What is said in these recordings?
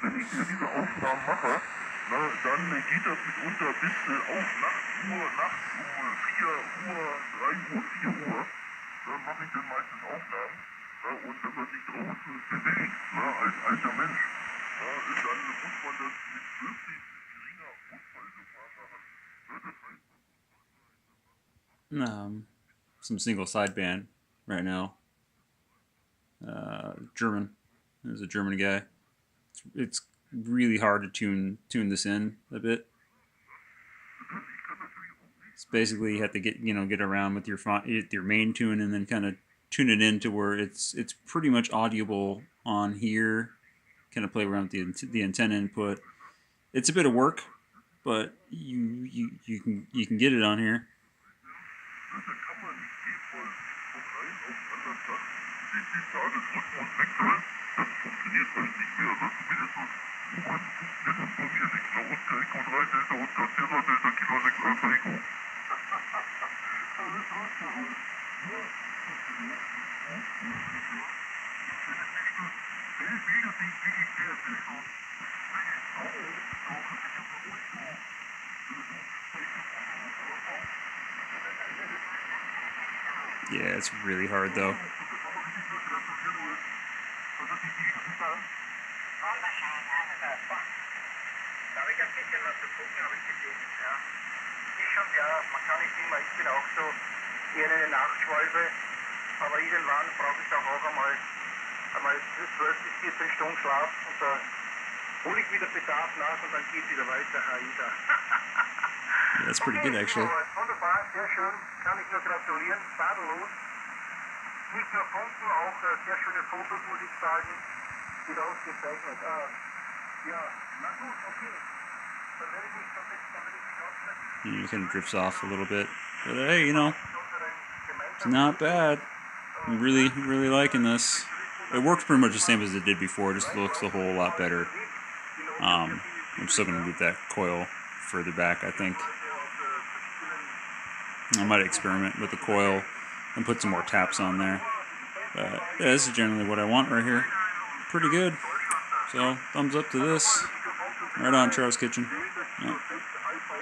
wenn ich mir diese Aufnahmen mache, ne, dann geht das mitunter bis auf nachts um 4 Uhr, 3 Uhr, 4 Uhr, mache ich dann meistens Aufnahmen. Und wenn man sich draußen bewegt, als alter Mensch, dann muss man das mit wirklich geringer Unfallgefahr machen. Das heißt, Some single sideband right now. German. There's a German guy. It's really hard to tune this in a bit. It's basically you have to get around with your main tune and then kind of tune it in to where it's pretty much audible on here. Kind of play around with the antenna input. It's a bit of work, but you can get it on here. Yeah, it's really hard though. Man kann nicht immer, ich bin auch so eher eine Nachtschwalbe, aber irgendwann brauche ich auch einmal 12 bis 14 Stunden Schlaf und da hole ich wieder Bedarf nach und dann geht es wieder weiter, Haida. Yeah, that's pretty good actually. Wunderbar, sehr schön, kann ich nur gratulieren, tadellos. Nicht nur Funken, auch sehr schöne Fotos, muss ich sagen, wieder ausgezeichnet. Ja, na gut, okay. Dann werde ich mich It kind of drifts off a little bit, but hey, it's not bad. I'm really liking this. It works pretty much the same as it did before, just looks a whole lot better. I'm still gonna move that coil further back, I think. I might experiment with the coil and put some more taps on there. But yeah, this is generally what I want right here. Pretty good. So thumbs up to this. Right on, Charles Kitchen. Yeah.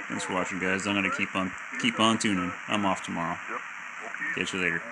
Thanks for watching, guys. I'm gonna keep on tuning. I'm off tomorrow. Catch you later.